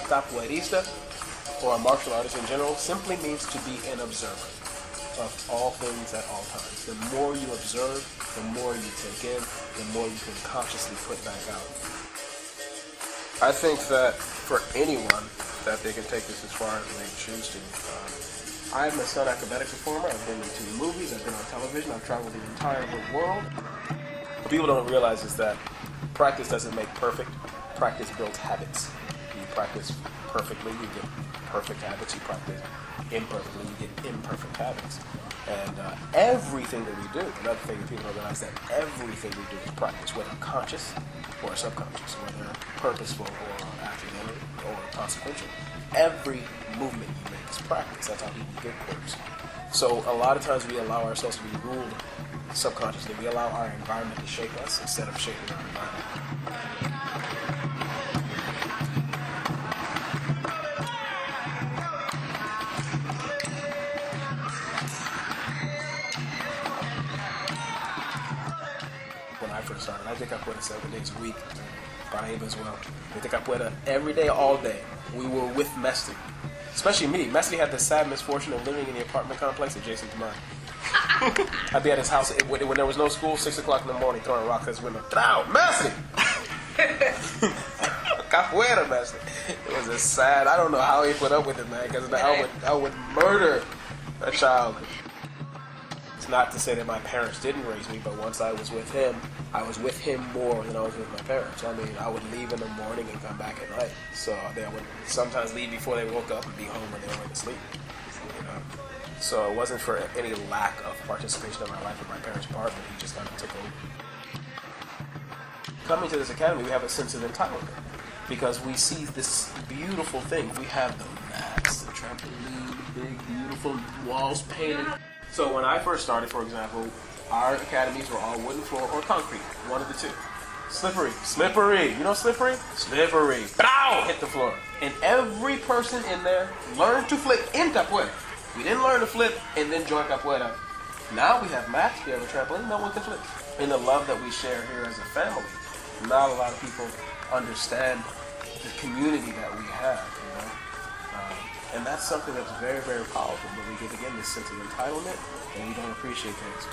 capoeirista, or a martial artist in general, simply means to be an observer of all things at all times. The more you observe, the more you take in, the more you can consciously put back out. I think that for anyone, that they can take this as far as they choose to. I'm a stunt acrobatic performer. I've been in 2 movies, I've been on television, I've traveled the entire world. What people don't realize is that practice doesn't make perfect, practice builds habits. You practice perfectly, you get perfect habits. You practice imperfectly, you get imperfect habits. And everything that we do, another thing that people don't realize, that everything we do is practice, whether conscious or subconscious, whether purposeful or accidental or consequential. Every movement you make is practice. That's how people get quirks. So a lot of times we allow ourselves to be ruled subconsciously. We allow our environment to shape us instead of shaping our environment. When I first started, I did capoeira 7 days a week. Paraíba as well. We did capoeira every day, all day. We were with Mestre. Especially me. Mestre had the sad misfortune of living in the apartment complex adjacent to mine. I'd be at his house when there was no school, 6 o'clock in the morning, throwing rocks at his window. Down, Mestre! Capoeira, Mestre. It was a sad, I don't know how he put up with it, man, because I would murder a child. It's not to say that my parents didn't raise me, but once I was with him more than I was with my parents. I mean, I would leave in the morning and come back at night. So I would sometimes leave before they woke up and be home when they went to sleep. You know? So it wasn't for any lack of participation in my life with my parents' part, but he just kind of took over. Coming to this academy, we have a sense of entitlement because we see this beautiful thing. We have the mats, the trampoline, the big, beautiful walls painted. So when I first started, for example, our academies were all wooden floor or concrete, one of the two. Slippery. You know slippery? Slippery. Bow! Hit the floor. And every person in there learned to flip in capoeira. We didn't learn to flip and then join capoeira. Now we have mats, we have a trampoline, no one can flip. And the love that we share here as a family, not a lot of people understand the community that we have, you know. And that's something that's very, very powerful. But we get, again, this sense of entitlement, and we don't appreciate things.